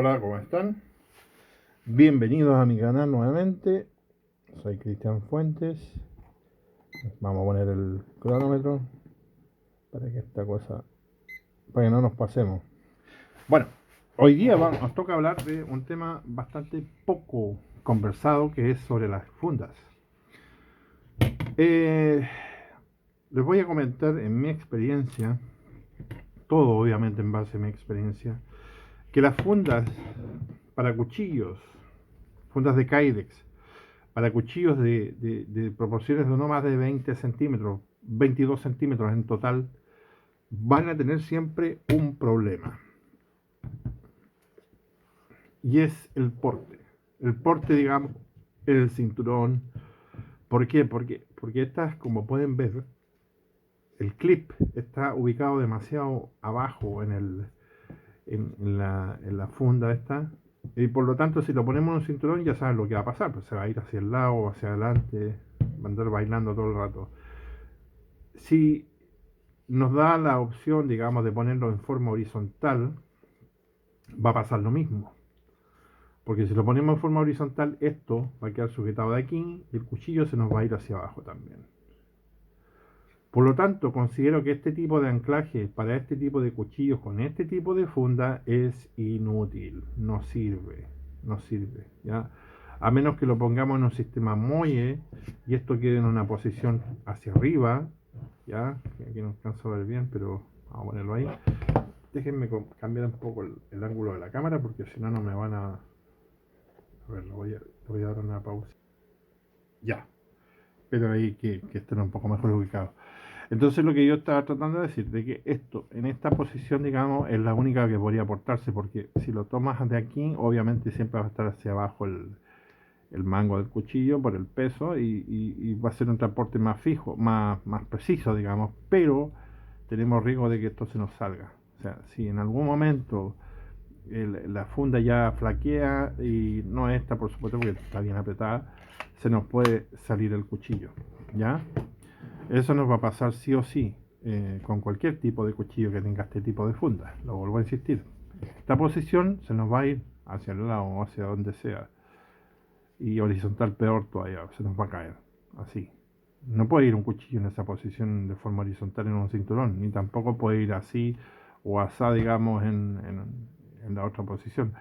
Hola, ¿cómo están? Bienvenidos a mi canal nuevamente. Soy Cristian Fuentes. Vamos a poner el cronómetro para que para que no nos pasemos. Bueno, hoy día nos toca hablar de un tema bastante poco conversado, que es sobre las fundas. Les voy a comentar en mi experiencia, todo obviamente en base a mi experiencia, que las fundas para cuchillos, fundas de Kydex, para cuchillos de proporciones de no más de 20 centímetros, 22 centímetros en total, van a tener siempre un problema. Y es el porte. El porte, digamos, el cinturón. ¿Por qué? Porque estas, como pueden ver, el clip está ubicado demasiado abajo en la funda esta. Y por lo tanto, si lo ponemos en un cinturón, ya saben lo que va a pasar. Pues se va a ir hacia el lado o hacia adelante, va a andar bailando todo el rato. Si nos da la opción, digamos, de ponerlo en forma horizontal, va a pasar lo mismo. Porque si lo ponemos en forma horizontal, esto va a quedar sujetado de aquí y el cuchillo se nos va a ir hacia abajo también. Por lo tanto, considero que este tipo de anclaje para este tipo de cuchillos con este tipo de funda es inútil, no sirve, no sirve, ¿ya? A menos que lo pongamos en un sistema muelle y esto quede en una posición hacia arriba, ¿ya? Aquí no alcanzo a ver bien, pero vamos a ponerlo ahí. Déjenme cambiar un poco el ángulo de la cámara porque si no, no me van a... A ver, le voy a dar una pausa. Ya, pero ahí que estén un poco mejor ubicados. Entonces lo que yo estaba tratando de decir, de que esto, en esta posición, digamos, es la única que podría aportarse, porque si lo tomas de aquí, obviamente siempre va a estar hacia abajo el mango del cuchillo por el peso y va a ser un transporte más fijo, más preciso, digamos, pero tenemos riesgo de que esto se nos salga. O sea, si en algún momento la funda ya flaquea y no esta, por supuesto, porque está bien apretada, se nos puede salir el cuchillo, ¿ya? Eso nos va a pasar sí o sí con cualquier tipo de cuchillo que tenga este tipo de funda. Lo vuelvo a insistir. Esta posición se nos va a ir hacia el lado o hacia donde sea. Y horizontal peor todavía, se nos va a caer. Así. No puede ir un cuchillo en esa posición de forma horizontal en un cinturón, ni tampoco puede ir así o asá, digamos, en la otra posición.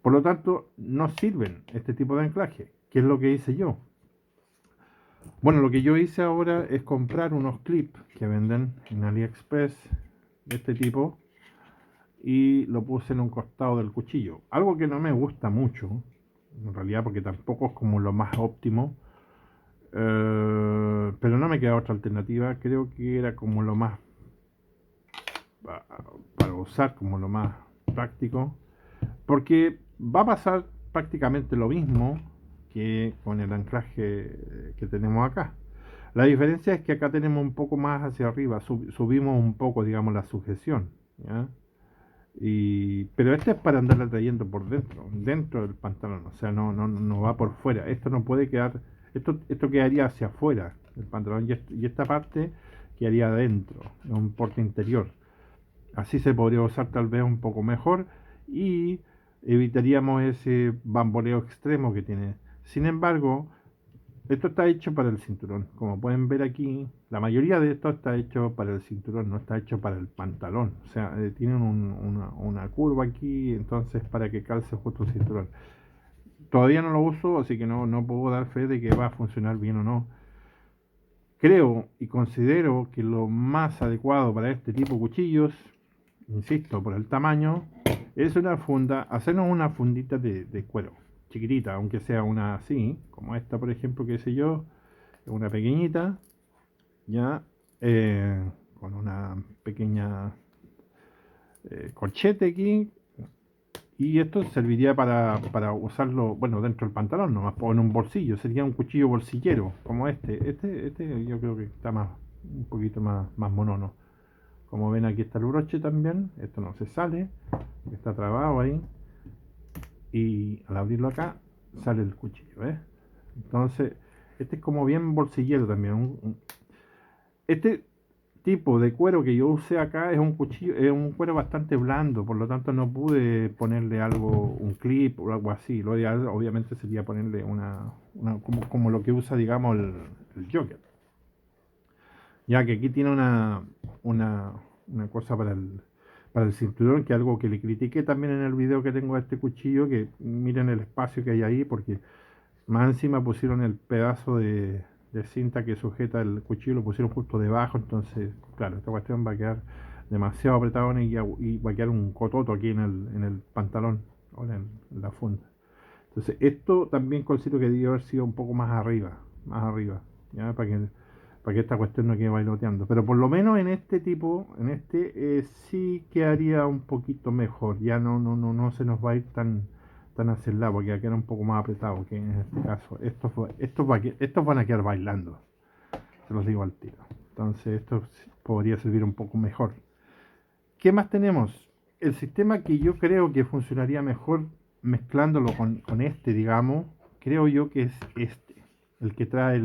Por lo tanto, no sirven este tipo de anclaje. ¿Qué es lo que hice yo? Bueno, lo que yo hice ahora es comprar unos clips que venden en AliExpress de este tipo y lo puse en un costado del cuchillo. Algo que no me gusta mucho, en realidad porque tampoco es como lo más óptimo, pero no me queda otra alternativa. Creo que era como lo más, para usar como lo más práctico, porque va a pasar prácticamente lo mismo que con el anclaje que tenemos acá. La diferencia es que acá tenemos un poco más hacia arriba, subimos un poco, digamos, la sujeción, ¿ya? Pero este es para andarla trayendo por dentro del pantalón, o sea, no va por fuera. Esto no puede quedar, esto quedaría hacia afuera del pantalón y esta parte quedaría adentro, en un porte interior. Así se podría usar tal vez un poco mejor y evitaríamos ese bamboleo extremo que tiene. Sin embargo, esto está hecho para el cinturón. Como pueden ver aquí, la mayoría de esto está hecho para el cinturón, no está hecho para el pantalón. O sea, tienen una curva aquí, entonces para que calce justo el cinturón. Todavía no lo uso, así que no puedo dar fe de que va a funcionar bien o no. Creo y considero que lo más adecuado para este tipo de cuchillos, insisto, por el tamaño, es una funda, hacernos una fundita de cuero, chiquitita, aunque sea una así, como esta por ejemplo, que sé yo, una pequeñita, ya, con una pequeña corchete aquí, y esto serviría para usarlo, bueno, dentro del pantalón, nomás, o en un bolsillo, sería un cuchillo bolsillero, como este yo creo que está un poquito más monono. Como ven aquí está el broche también, esto no se sale, está trabado ahí, y al abrirlo acá sale el cuchillo, ¿ves? Entonces, este es como bien bolsillero también, este tipo de cuero que yo usé acá es un cuchillo, es un cuero bastante blando, por lo tanto no pude ponerle algo, un clip o algo así. Lo ideal obviamente sería ponerle como lo que usa, digamos, el Joker. Ya que aquí tiene una, una cosa para el cinturón, que es algo que le critiqué también en el video que tengo de este cuchillo, que miren el espacio que hay ahí, porque más encima pusieron el pedazo de cinta que sujeta el cuchillo, lo pusieron justo debajo, entonces, claro, esta cuestión va a quedar demasiado apretado y va a quedar un cototo aquí en el pantalón o en la funda. Entonces, esto también considero que debió haber sido un poco más arriba, ¿ya? Para que esta cuestión no quede bailoteando. Pero por lo menos en este tipo, sí quedaría un poquito mejor. Ya no se nos va a ir tan hacia el lado, porque va a quedar un poco más apretado que en este caso. Estos van a quedar bailando, se los digo al tiro. Entonces, esto podría servir un poco mejor. ¿Qué más tenemos? El sistema que yo creo que funcionaría mejor mezclándolo con este, digamos, creo yo que es el que trae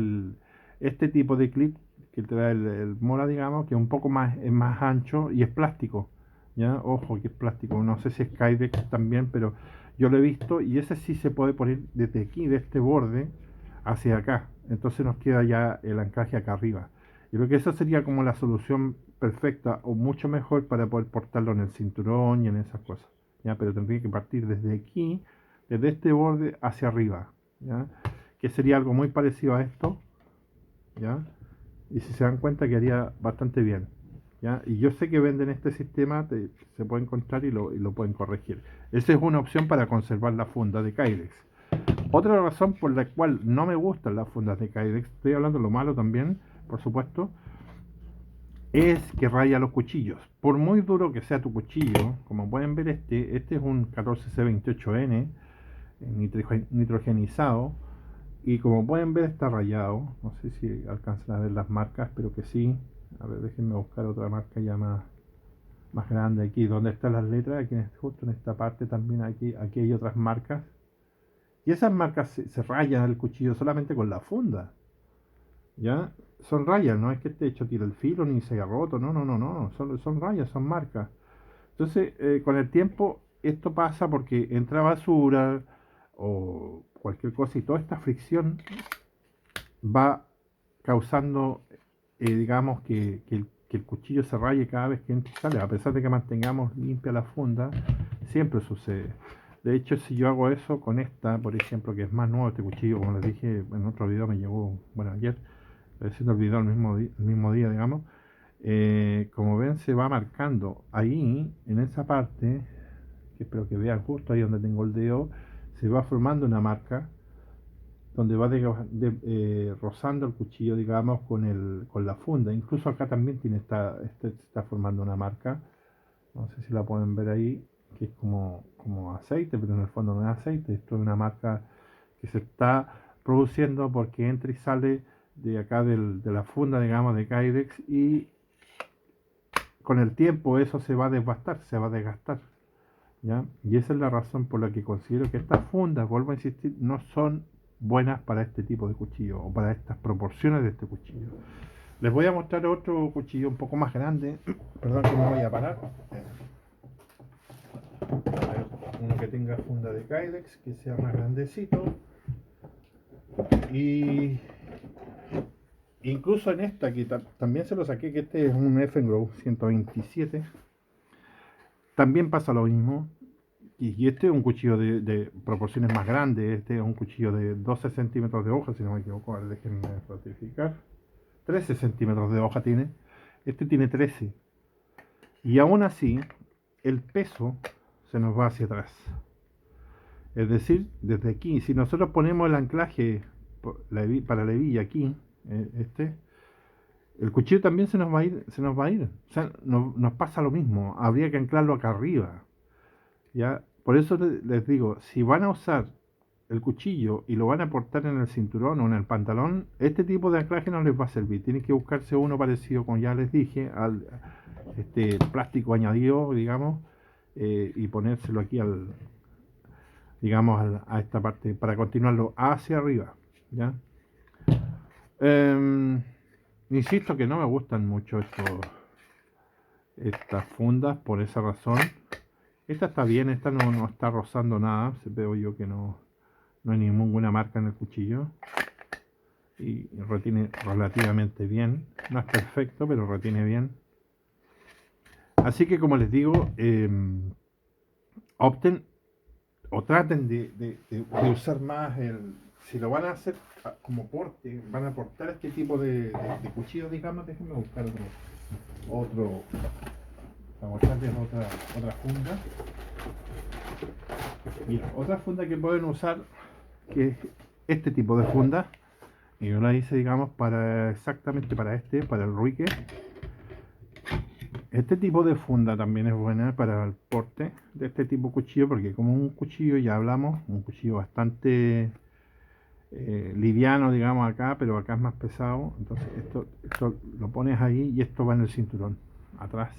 este tipo de clip, que trae el Mora, digamos, que es más ancho y es plástico, ¿ya? Ojo que es plástico, no sé si es Kydex también, pero yo lo he visto y ese sí se puede poner desde aquí, de este borde, hacia acá, entonces nos queda ya el anclaje acá arriba. Yo creo que esa sería como la solución perfecta o mucho mejor para poder portarlo en el cinturón y en esas cosas, ¿ya? Pero tendría que partir desde aquí, desde este borde hacia arriba, ¿ya? Que sería algo muy parecido a esto, ¿ya? Y si se dan cuenta quedaría bastante bien, ¿ya? Y yo sé que venden este sistema, se puede encontrar y lo pueden corregir. Esa es una opción para conservar la funda de Kydex. Otra razón por la cual no me gustan las fundas de Kydex, estoy hablando de lo malo también, por supuesto, es que raya los cuchillos. Por muy duro que sea tu cuchillo, como pueden ver este es un 14C28N nitrogenizado y como pueden ver está rayado. No sé si alcanzan a ver las marcas, pero que sí. A ver, déjenme buscar otra marca ya más grande aquí, donde están las letras, aquí justo en esta parte también aquí hay otras marcas. Y esas marcas se rayan el cuchillo solamente con la funda. ¿Ya? Son rayas, no es que esté hecho tira el filo ni se haya roto, no, son rayas, son marcas. Entonces, con el tiempo, esto pasa porque entra basura o cualquier cosa y toda esta fricción va causando, digamos, que el cuchillo se raye cada vez que entra y sale. A pesar de que mantengamos limpia la funda, siempre sucede. De hecho, si yo hago eso con esta, por ejemplo, que es más nuevo este cuchillo, como les dije en otro video, me llegó, bueno, ayer, haciendo el video el mismo día, digamos, como ven se va marcando ahí, en esa parte, que espero que vean justo ahí donde tengo el dedo, se va formando una marca donde va rozando el cuchillo, digamos, con la funda. Incluso acá también está formando una marca, no sé si la pueden ver ahí, que es como aceite, pero en el fondo no es aceite, esto es una marca que se está produciendo porque entra y sale de acá de la funda, digamos, de Kydex, y con el tiempo eso se va a desbastar, se va a desgastar, ¿ya? Y esa es la razón por la que considero que estas fundas, vuelvo a insistir, no son buenas para este tipo de cuchillo o para estas proporciones de este cuchillo. Les voy a mostrar otro cuchillo un poco más grande. Perdón que me voy a parar. Uno que tenga funda de Kydex, que sea más grandecito. Y incluso en esta, que también se lo saqué, que este es un Effengrow 127, también pasa lo mismo. Y este es un cuchillo de proporciones más grandes. Este es un cuchillo de 12 centímetros de hoja, si no me equivoco. A ver, déjenme ratificar. 13 centímetros de hoja tiene. Este tiene 13. Y aún así, el peso se nos va hacia atrás. Es decir, desde aquí, si nosotros ponemos el anclaje para la hebilla aquí, el cuchillo también se nos va a ir. O sea, nos pasa lo mismo. Habría que anclarlo acá arriba. ¿Ya? Por eso les digo, si van a usar el cuchillo y lo van a portar en el cinturón o en el pantalón, este tipo de anclaje no les va a servir. Tienen que buscarse uno parecido, como ya les dije, al plástico añadido, digamos, y ponérselo aquí digamos, a esta parte para continuarlo hacia arriba, ¿ya? insisto que no me gustan mucho estas fundas por esa razón. Esta está bien, esta no está rozando nada, veo yo que no hay ninguna marca en el cuchillo y retiene relativamente bien. No es perfecto, pero retiene bien. Así que como les digo, opten o traten de usar más si lo van a hacer como porte, van a portar este tipo de cuchillo, digamos. Déjenme buscar otro para mostrarles otra funda. Mira, otra funda que pueden usar, que es este tipo de funda, y yo la hice, digamos, exactamente para el ruique. Este tipo de funda también es buena para el porte de este tipo de cuchillo, porque como un cuchillo, ya hablamos, un cuchillo bastante liviano, digamos, acá, pero acá es más pesado. Entonces esto lo pones ahí y esto va en el cinturón, atrás.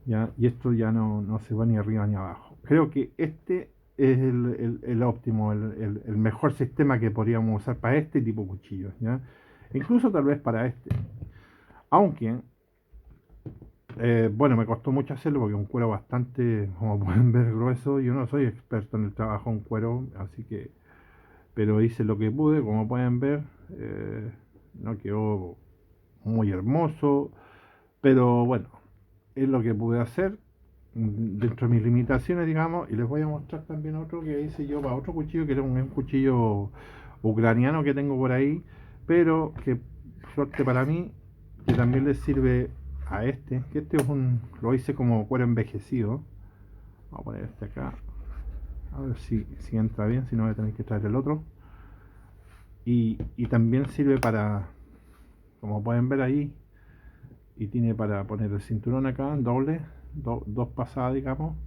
¿Ya? Y esto ya no se va ni arriba ni abajo. Creo que este es el óptimo, el mejor sistema que podríamos usar para este tipo de cuchillos, ¿ya? Incluso tal vez para este. Aunque bueno, me costó mucho hacerlo porque es un cuero bastante, como pueden ver, grueso. Yo no soy experto en el trabajo en cuero, así que, pero hice lo que pude, como pueden ver. No quedó muy hermoso, pero bueno, es lo que pude hacer dentro de mis limitaciones, digamos. Y les voy a mostrar también otro que hice yo para otro cuchillo, que era un cuchillo ucraniano que tengo por ahí, pero que suerte para mí, que también les sirve a que este lo hice como cuero envejecido. Vamos a poner este acá, a ver si entra bien, si no voy a tener que traer el otro. Y también sirve para, como pueden ver ahí, y tiene para poner el cinturón acá, doble, dos pasadas, digamos.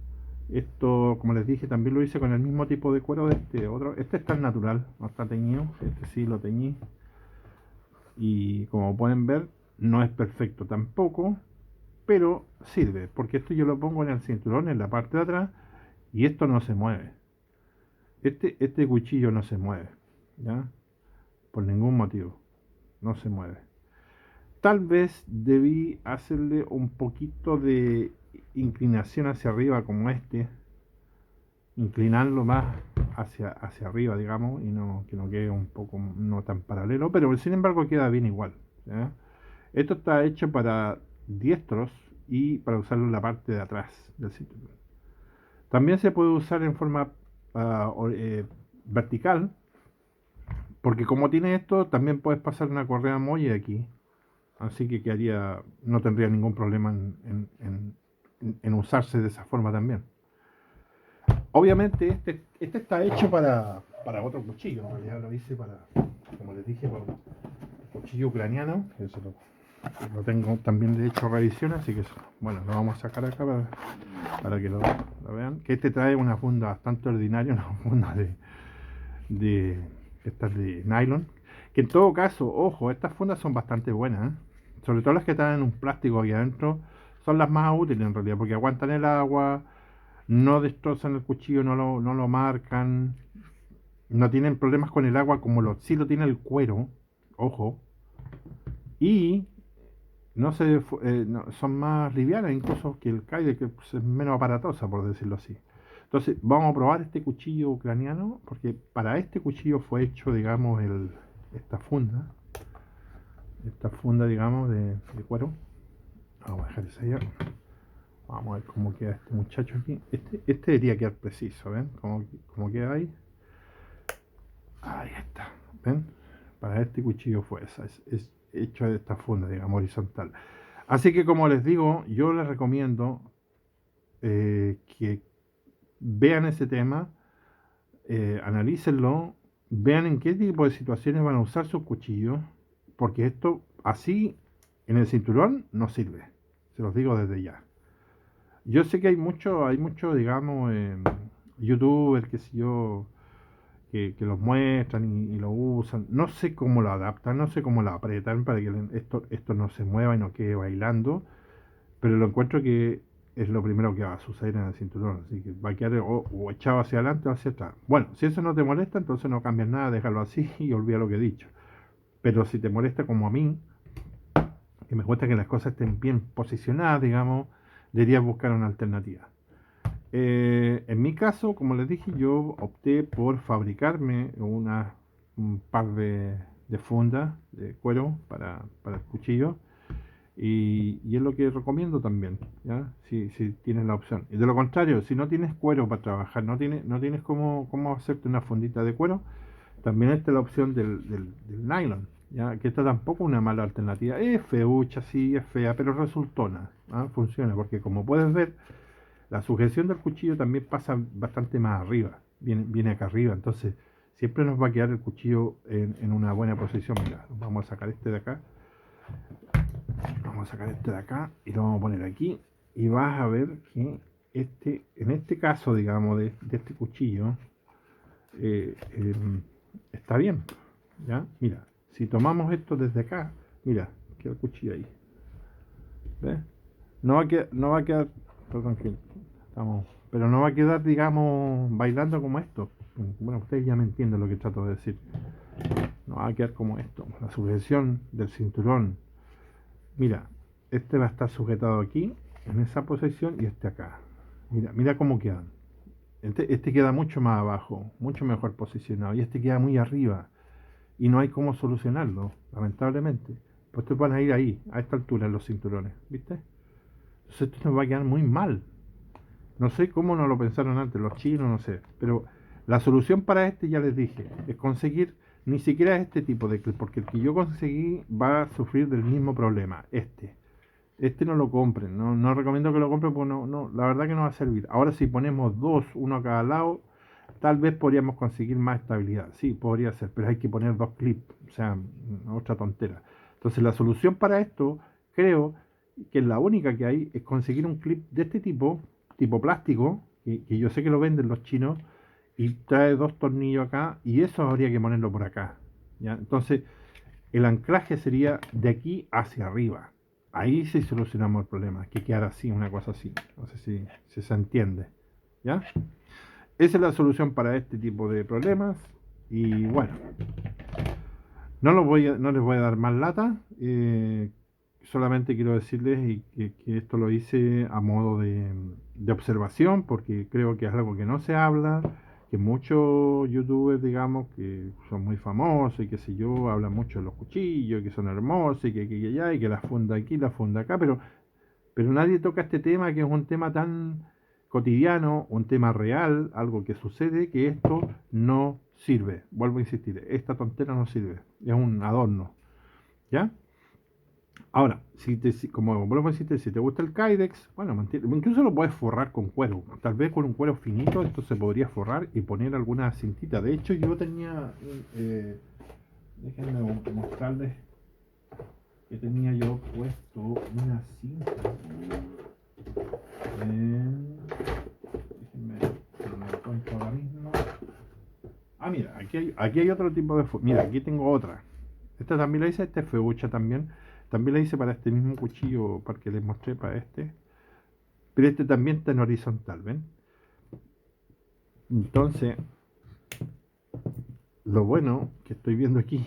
Esto, como les dije, también lo hice con el mismo tipo de cuero de este otro. Este está natural, no está teñido, este sí lo teñí. Y como pueden ver, no es perfecto tampoco, pero sirve, porque esto yo lo pongo en el cinturón, en la parte de atrás, y esto no se mueve. Este cuchillo no se mueve, ¿ya? Por ningún motivo, no se mueve. Tal vez debí hacerle un poquito de inclinación hacia arriba como inclinarlo más hacia arriba, digamos, y que no quede un poco no tan paralelo, pero sin embargo queda bien igual, ¿ya? Esto está hecho para diestros y para usarlo en la parte de atrás del cinturón. También se puede usar en forma vertical, porque como tiene esto, también puedes pasar una correa Molle aquí, así que no tendría ningún problema en usarse de esa forma también. Obviamente este está hecho para otro cuchillo, en realidad lo hice como les dije, para un cuchillo ucraniano, que lo tengo también de hecho revisión, así que bueno, lo vamos a sacar acá para que lo vean. Que este trae una funda bastante ordinaria, una funda de estas de nylon, que en todo caso, ojo, estas fundas son bastante buenas, ¿eh? Sobre todo las que están en un plástico aquí adentro, son las más útiles en realidad, porque aguantan el agua, no destrozan el cuchillo, no lo marcan, no tienen problemas con el agua como sí lo tiene el cuero, ojo, y son más livianas incluso que el Kydex, que es menos aparatosa, por decirlo así. Entonces vamos a probar este cuchillo ucraniano, porque para este cuchillo fue hecho, digamos, esta funda, digamos, de cuero. Vamos a dejar esa allá. Vamos a ver cómo queda este muchacho aquí. Este debería quedar preciso, ¿ven? Cómo queda ahí. Ahí está, ¿ven? Para este cuchillo fue esa, es hecho de esta funda, digamos, horizontal. Así que como les digo, yo les recomiendo que vean ese tema, analícenlo, vean en qué tipo de situaciones van a usar sus cuchillos, porque esto así en el cinturón no sirve, se los digo desde ya. Yo sé que hay mucho, digamos, youtubers, qué sé yo, que los muestran y lo usan. No sé cómo lo adaptan, no sé cómo lo apretan para que esto no se mueva y no quede bailando, pero lo encuentro que es lo primero que va a suceder en el cinturón, así que va a quedar o echado hacia adelante o hacia atrás. Bueno, si eso no te molesta, entonces no cambies nada, déjalo así y olvida lo que he dicho. Pero si te molesta como a mí, que me gusta que las cosas estén bien posicionadas, digamos, deberías buscar una alternativa. En mi caso, como les dije, yo opté por fabricarme un par de fundas de cuero para el cuchillo y es lo que recomiendo también, ¿ya? Si tienes la opción. Y de lo contrario, si no tienes cuero para trabajar, no tienes cómo hacerte una fundita de cuero, también está la opción del nylon, ¿ya? Que esta tampoco es una mala alternativa. Es feucha, sí, es fea, pero resultona, ¿ah? Funciona, porque como puedes ver, la sujeción del cuchillo también pasa bastante más arriba, viene acá arriba, entonces siempre nos va a quedar el cuchillo en una buena posición. Mira, vamos a sacar este de acá, y lo vamos a poner aquí, y vas a ver que en este caso, digamos, de este cuchillo, eh, eh, está bien, ¿ya? Mira, si tomamos esto desde acá, mira, queda el cuchillo ahí, ¿ves? No va a quedar, perdón que estamos, pero no va a quedar, digamos, bailando como esto. Bueno, ustedes ya me entienden lo que trato de decir. No va a quedar como esto. La sujeción del cinturón. Mira, este va a estar sujetado aquí, en esa posición, y este acá. Mira cómo quedan. Este queda mucho más abajo, mucho mejor posicionado, y este queda muy arriba. Y no hay cómo solucionarlo, lamentablemente. Pues te van a ir ahí, a esta altura, en los cinturones, ¿viste? Entonces esto nos va a quedar muy mal. No sé cómo no lo pensaron antes, los chinos, no sé. Pero la solución para este, ya les dije, es conseguir ni siquiera este tipo de clip, porque el que yo conseguí va a sufrir del mismo problema. Este no lo compren, no recomiendo que lo compren porque la verdad que no va a servir. Ahora si ponemos dos, uno a cada lado, tal vez podríamos conseguir más estabilidad. Sí, podría ser, pero hay que poner dos clips, o sea, otra tontera. Entonces la solución para esto, creo que la única que hay es conseguir un clip de este tipo plástico, que yo sé que lo venden los chinos, y trae dos tornillos acá, y eso habría que ponerlo por acá, ¿ya? Entonces, el anclaje sería de aquí hacia arriba. Ahí sí solucionamos el problema, que quedara así, una cosa así. No sé si se entiende, ¿ya? Esa es la solución para este tipo de problemas, y bueno, no les voy a dar más lata, solamente quiero decirles que esto lo hice a modo de observación, porque creo que es algo que no se habla, que muchos youtubers, digamos, que son muy famosos y que sé yo, hablan mucho de los cuchillos, que son hermosos y que allá, y que la funda aquí, la funda acá, pero nadie toca este tema, que es un tema tan cotidiano, un tema real, algo que sucede, que esto no sirve. Vuelvo a insistir, esta tontera no sirve, es un adorno, ¿ya? Ahora, como vuelvo a insistir, si te gusta el Kydex, bueno, incluso lo puedes forrar con cuero. Tal vez con un cuero finito esto se podría forrar y poner alguna cintita. De hecho, yo tenía, déjenme mostrarles que tenía yo puesto una cinta. Déjenme, no me encuentro ahora mismo. Ah, mira, aquí hay otro tipo de... Mira, aquí tengo otra. Esta también la hice, esta es feucha también. También la hice para este mismo cuchillo, para que les mostré para este. Pero este también está en horizontal, ¿ven? Entonces, lo bueno que estoy viendo aquí,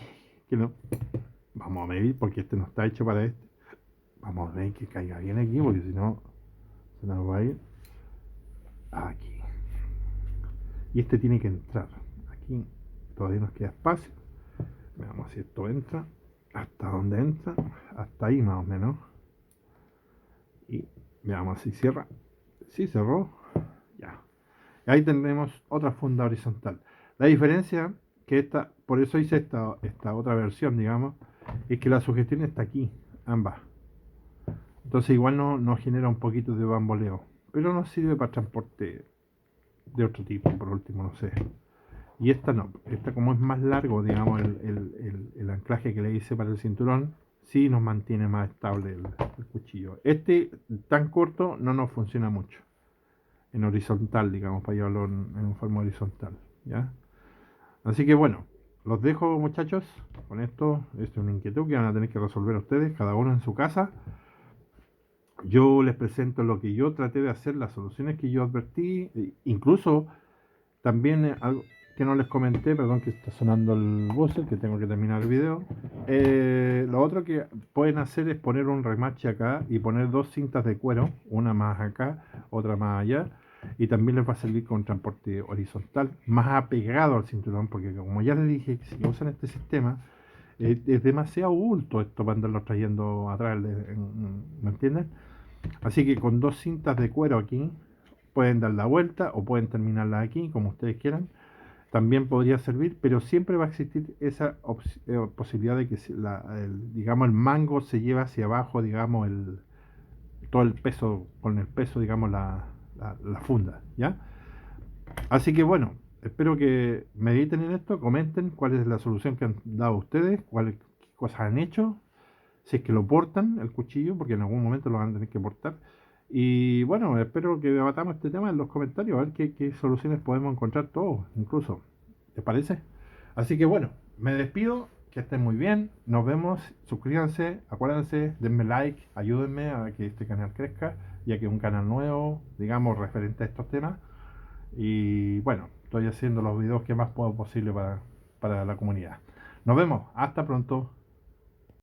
que no... Vamos a medir, porque este no está hecho para este. Vamos a ver que caiga bien aquí, porque si no, se nos va a ir aquí. Y este tiene que entrar. Aquí todavía nos queda espacio. Veamos si esto entra. Hasta dónde entra. Hasta ahí más o menos. Y veamos si cierra. Sí, cerró. Ya. Ahí tenemos otra funda horizontal. La diferencia que por eso hice esta otra versión, digamos, es que la sugestión está aquí, ambas. Entonces igual no genera un poquito de bamboleo. Pero nos sirve para transporte de otro tipo, por último, no sé. Y esta no, esta como es más largo, digamos, el anclaje que le hice para el cinturón, sí nos mantiene más estable el cuchillo. Este tan corto no nos funciona mucho. En horizontal, digamos, para llevarlo en forma horizontal, ¿ya? Así que bueno, los dejo muchachos, con esto, es una inquietud que van a tener que resolver ustedes, cada uno en su casa. Yo les presento lo que yo traté de hacer, las soluciones que yo advertí, incluso también algo, que no les comenté, perdón que está sonando el buzzer, que tengo que terminar el video. Lo otro que pueden hacer es poner un remache acá y poner dos cintas de cuero, una más acá, otra más allá, y también les va a servir con transporte horizontal, más apegado al cinturón, porque como ya les dije, si usan este sistema, es demasiado bulto esto para andarlo trayendo atrás, ¿me entienden? Así que con dos cintas de cuero aquí, pueden dar la vuelta o pueden terminarla aquí, como ustedes quieran. También podría servir, pero siempre va a existir esa posibilidad de que digamos, el mango se lleva hacia abajo, digamos, todo el peso, con el peso, digamos, la funda, ¿ya? Así que bueno, espero que mediten en esto, comenten cuál es la solución que han dado ustedes, cuáles cosas han hecho, si es que lo portan el cuchillo, porque en algún momento lo van a tener que portar. Y bueno, espero que debatamos este tema en los comentarios, a ver qué soluciones podemos encontrar todos, incluso. ¿Les parece? Así que bueno, me despido, que estén muy bien, nos vemos, suscríbanse, acuérdense, denme like, ayúdenme a que este canal crezca, ya que es un canal nuevo, digamos, referente a estos temas. Y bueno, estoy haciendo los videos que más puedo posible para la comunidad. Nos vemos, hasta pronto.